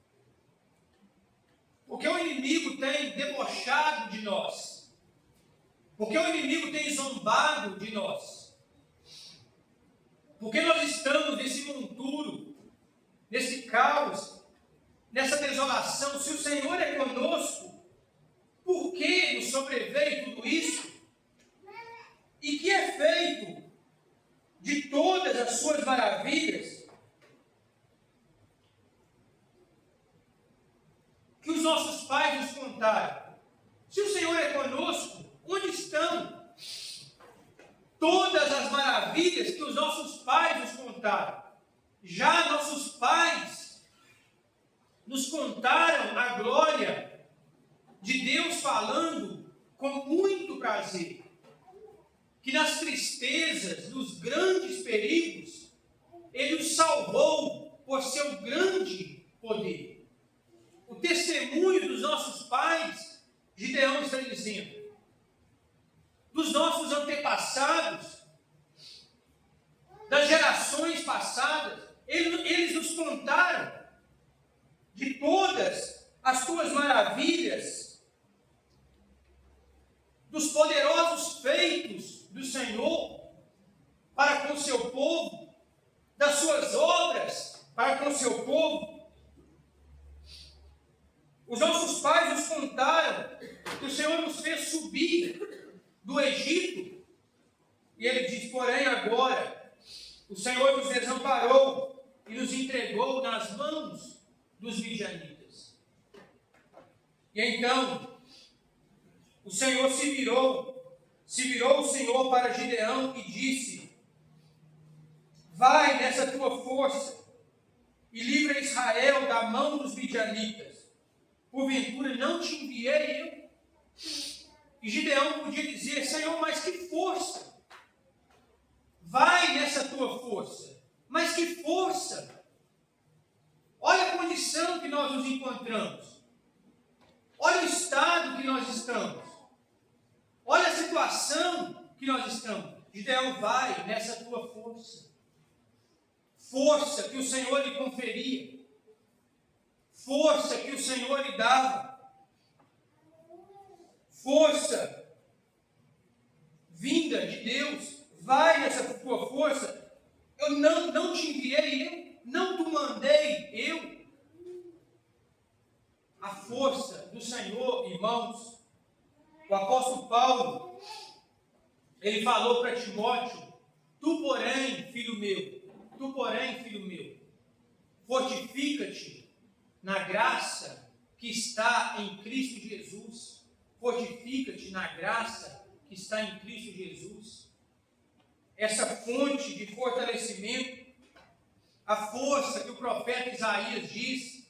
Porque o inimigo tem debochado de nós. Porque o inimigo tem zombado de nós. Porque nós estamos nesse monturo, nesse caos, nessa desolação. Se o Senhor é conosco, por que nos sobreveio tudo isso? E que é feito de todas as suas maravilhas que os nossos pais nos contaram? Se o Senhor é conosco, onde estão todas as maravilhas que os nossos pais nos contaram? Já nossos pais nos contaram a glória de Deus falando com muito prazer, que nas tristezas, nos grandes perigos, Ele os salvou por seu grande poder. O testemunho dos nossos pais, Gideão está dizendo, dos nossos antepassados, das gerações passadas, eles nos contaram de todas as tuas maravilhas, dos poderosos feitos do Senhor para com o seu povo, das suas obras para com o seu povo. Os nossos pais nos contaram que o Senhor nos fez subir do Egito, e Ele diz: porém agora o Senhor nos desamparou e nos entregou nas mãos dos midianitas. E então o Senhor se virou o Senhor para Gideão e disse: vai nessa tua força e livra Israel da mão dos midianitas. Porventura não te enviei eu? E Gideão podia dizer: Senhor, mas que força! Vai nessa tua força. Mas que força! Olha a condição que nós nos encontramos. Olha o estado que nós estamos. Olha a situação que nós estamos. Gideão, vai nessa tua força. Força que o Senhor lhe conferia. Força que o Senhor lhe dava. Força vinda de Deus. Vai nessa tua força. Eu não te enviei eu. Não te mandei eu. A força do Senhor, irmãos. O apóstolo Paulo, ele falou para Timóteo: tu, porém, filho meu, fortifica-te na graça que está em Cristo Jesus. Fortifica-te na graça que está em Cristo Jesus. Essa fonte de fortalecimento, a força que o profeta Isaías diz,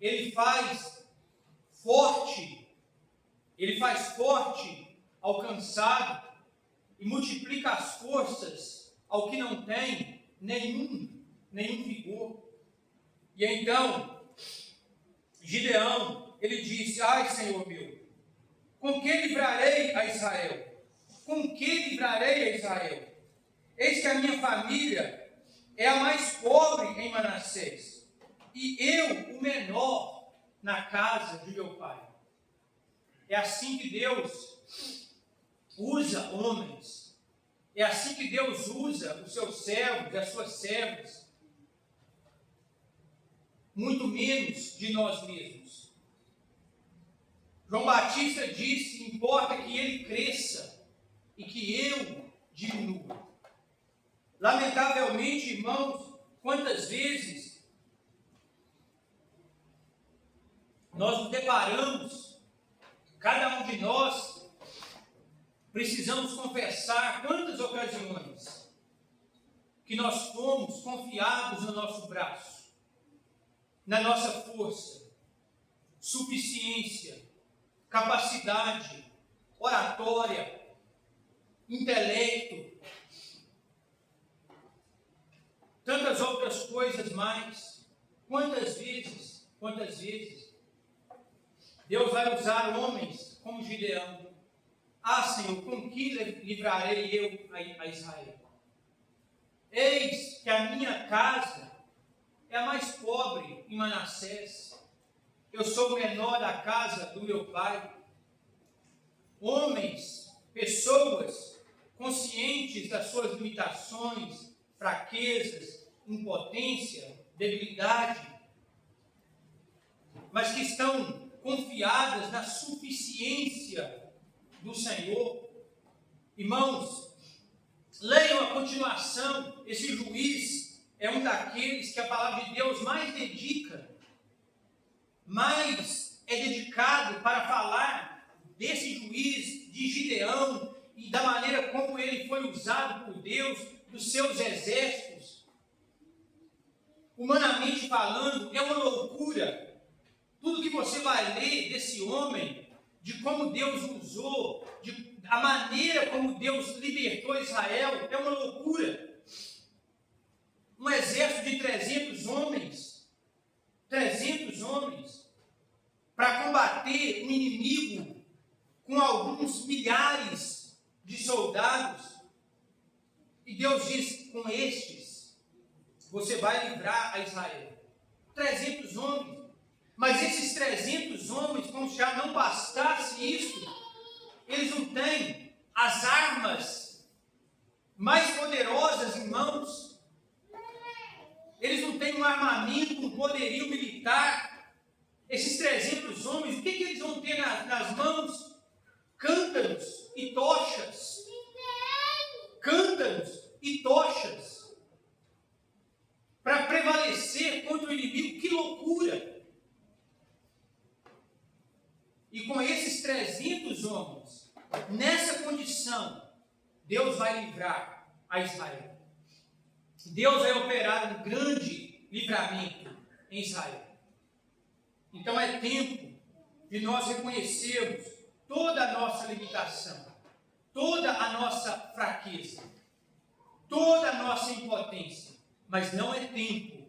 ele faz forte ao cansado e multiplica as forças ao que não tem nenhum vigor. E então, Gideão, ele disse: ai, Senhor meu, com que livrarei a Israel? Com que livrarei a Israel? Eis que a minha família é a mais pobre em Manassés, e eu o menor na casa de meu pai. É assim que Deus usa homens. É assim que Deus usa os seus servos e as suas servas. Muito menos de nós mesmos. João Batista disse: importa que ele cresça e que eu diminua. Lamentavelmente, irmãos, quantas vezes nós nos deparamos, cada um de nós, precisamos confessar quantas ocasiões que nós fomos confiados no nosso braço, na nossa força, suficiência, capacidade, oratória, intelecto, tantas outras coisas mais. Quantas vezes Deus vai usar homens como Gideão? Ah, Senhor, com que livrarei eu a Israel? Eis que a minha casa é a mais pobre em Manassés. Eu sou o menor da casa do meu pai. Homens, pessoas conscientes das suas limitações, fraquezas, impotência, debilidade, mas que estão confiadas na suficiência do Senhor. Irmãos, leiam a continuação. Esse juiz é um daqueles que a palavra de Deus mais dedica, mais é dedicado para falar desse juiz, de Gideão, e da maneira como ele foi usado por Deus, dos seus exércitos. Humanamente falando, é uma loucura. Tudo que você vai ler desse homem, de como Deus usou, a maneira como Deus libertou Israel, é uma loucura. Um exército de 300 homens, para combater um inimigo com alguns milhares de soldados. E Deus diz, com estes, você vai livrar a Israel. 300 homens. Mas esses 300 homens, como se já não bastasse isso, eles não têm as armas mais poderosas em mãos. Eles não têm um armamento, um poderio militar. Esses 300 homens, o que eles vão ter nas mãos? Cântaros e tochas. Cântaros e tochas. Para prevalecer contra o inimigo. Que loucura! E com esses 300 homens, nessa condição, Deus vai livrar a Israel. Deus vai operar um grande livramento em Israel. Então é tempo de nós reconhecermos toda a nossa limitação, toda a nossa fraqueza, toda a nossa impotência. Mas não é tempo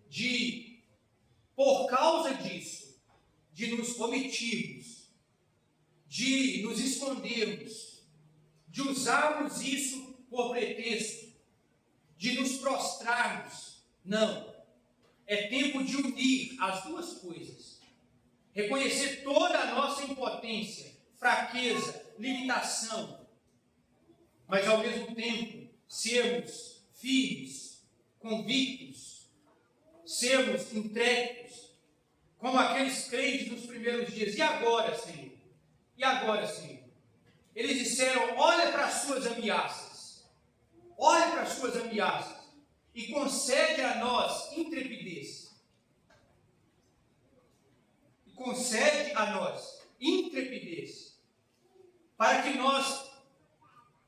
de, por causa disso, de nos omitirmos, de nos escondermos, de usarmos isso por pretexto, de nos prostrarmos. Não. É tempo de unir as duas coisas. Reconhecer toda a nossa impotência, fraqueza, limitação, mas ao mesmo tempo sermos firmes, convictos, sermos intrépidos, como aqueles crentes dos primeiros dias. E agora, Senhor? E agora, Senhor? Eles disseram, olha para as suas ameaças. Olha para as suas ameaças. E concede a nós intrepidez. E concede a nós intrepidez. Para que nós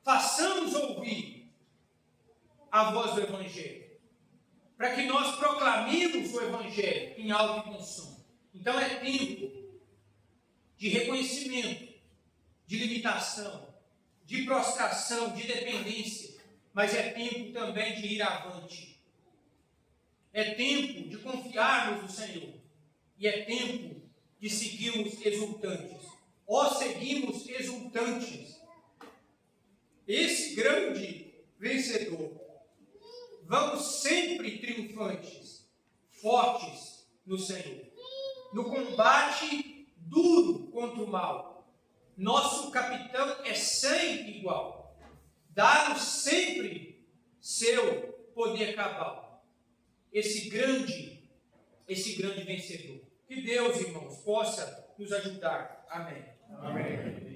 façamos ouvir a voz do Evangelho. Para que nós proclamemos o Evangelho em alto e bom som. Então é tempo de reconhecimento, de limitação, de prostração, de dependência, mas é tempo também de ir avante. É tempo de confiarmos no Senhor. E é tempo de seguirmos exultantes. Ó, seguimos exultantes. Esse grande vencedor. Vamos sempre triunfantes, fortes no Senhor. No combate duro contra o mal. Nosso capitão é sem igual. Dá-nos sempre seu poder cabal. Esse grande vencedor. Que Deus, irmãos, possa nos ajudar. Amém. Amém.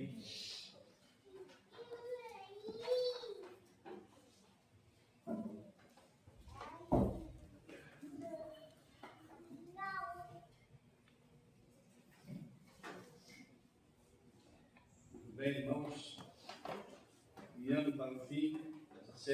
Bem, irmãos, guiando para o fim,